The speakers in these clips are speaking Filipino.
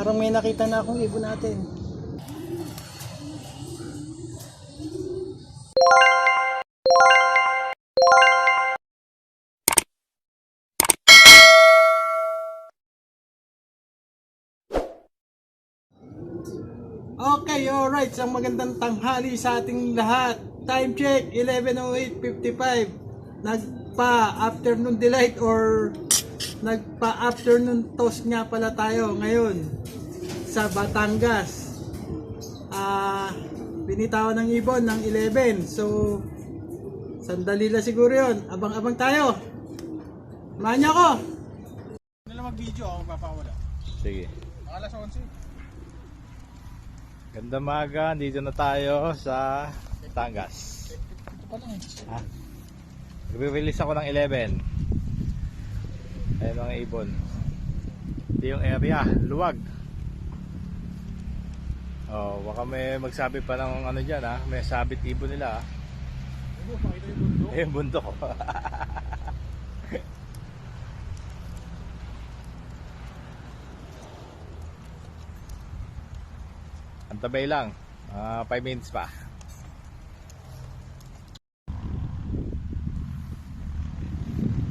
Parang may nakita na akong ibon natin. Okay, alright. Isang magandang tanghali sa ating lahat. Time check, 11:08:55. Nagpa-afternoon delight or nagpa-afternoon toast nga pala tayo ngayon sa Batangas. Binitawan ng ibon ng 11. So, sandali lang siguro yun. Abang-abang tayo. Samahan niyo ako. Ano lang mag-video ako papawala. Sige. Alas 11. Ganda maga, dito na tayo sa Batangas. Ito pa lang eh. Nagre-release ako ng 11. Ayun mga ibon. Ito yung area, luwag. Oh, baka may magsabi pa ng ano dyan ha. May sabit ibon nila ha. Ano, pakita yung bundok. Eh, yung bundok. Antabay lang, 5 minutes pa.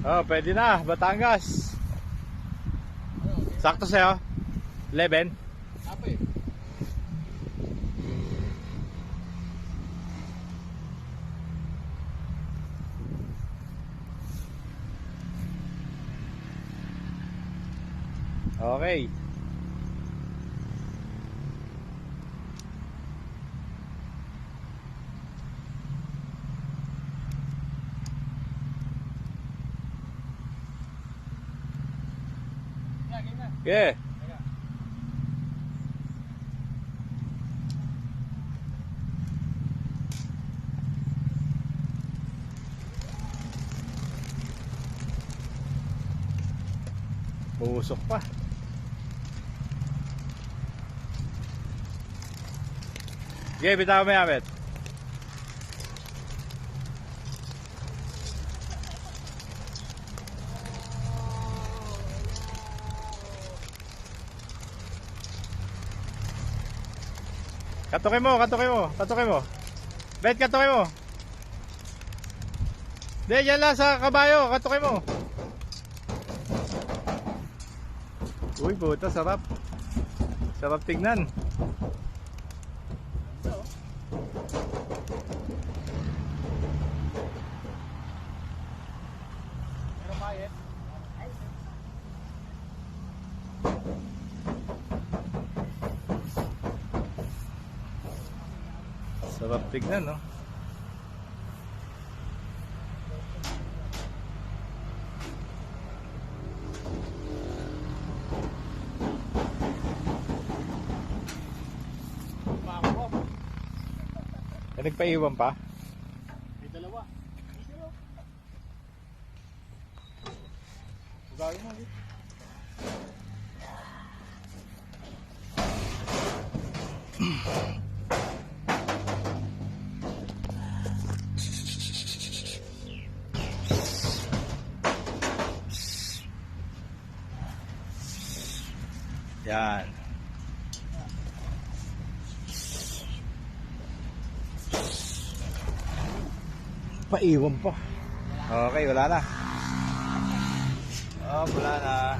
Oh, pwede na, Batangas. Sakto sa'yo, 11. Apa eh? Okay. Yeah. Uusok pa. Okay, bitaw mo yabit. Katukin mo, katukin mo, katukin mo. Bet, katukin mo. Hindi, dyan lang sa kabayo, katukin mo. Uy, puta, sarap. Sarap tignan. Meron bayad. Sarap tignan, no? Pakurop. Nagpaiwan pa? May dalawa. Bugawin mo ulit. Yan. Paiwan pa. Okay, wala na. Oh, wala na.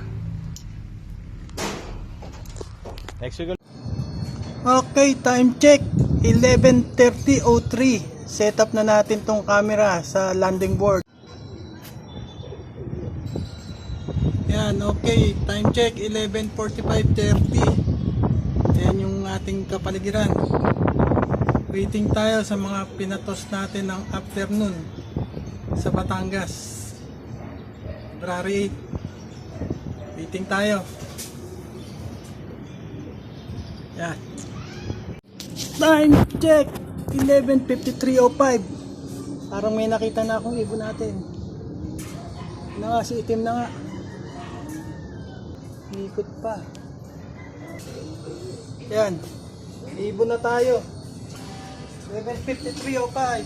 Next week. Okay, time check, 11:30:03. Set up na natin tong camera sa landing board. Yan, okay, time check, 11:45:30. Yan yung ating kapaligiran. Waiting tayo sa mga pinatos natin ng afternoon sa Batangas. February 8. Waiting tayo. Yan. Time check, 11:53:05. Parang may nakita na akong ibon natin. Na nga, si itim na nga. Ikot pa. Yan. Ibon na tayo. 11:53:05.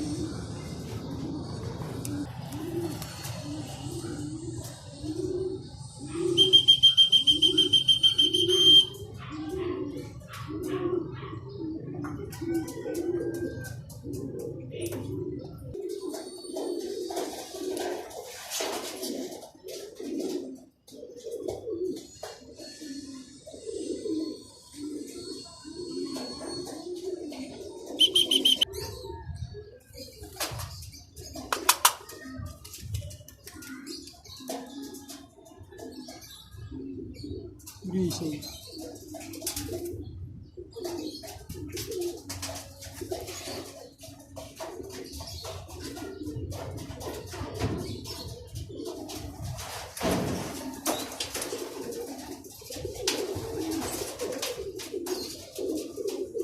gising.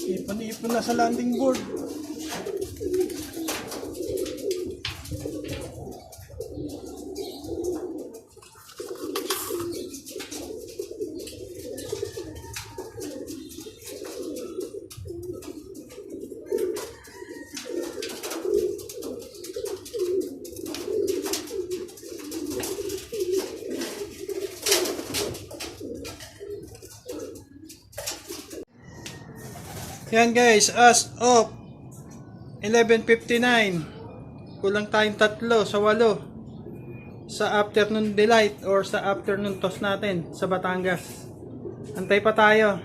Ipon-ipon na sa landing board. Yan guys, as of 11:59, kulang tayong 3 sa 8 sa afternoon delight or sa afternoon toss natin sa Batangas. Antay pa tayo.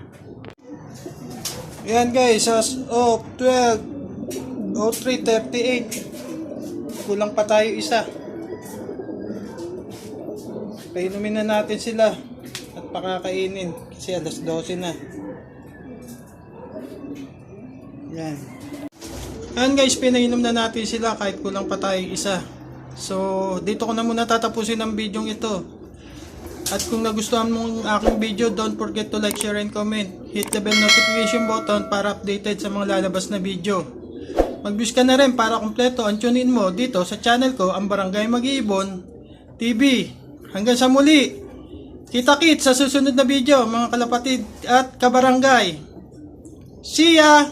Yan guys, as of 12:03:38, kulang pa tayo isa. Painumin na natin sila at pakakainin kasi alas 12 na. Yan. Yan guys, pinainom na natin sila kahit kulang pa tayo isa. So, dito ko na muna tatapusin ang video ito. At kung nagustuhan mo ang aking video, don't forget to like, share, and comment. Hit the bell notification button para updated sa mga lalabas na video. Mag-wish ka na rin para kompleto ang tune-in mo dito sa channel ko, ang Barangay Mag-iibon TV. Hanggang sa muli, kita-kits sa susunod na video mga kalapatid at kabarangay. See ya!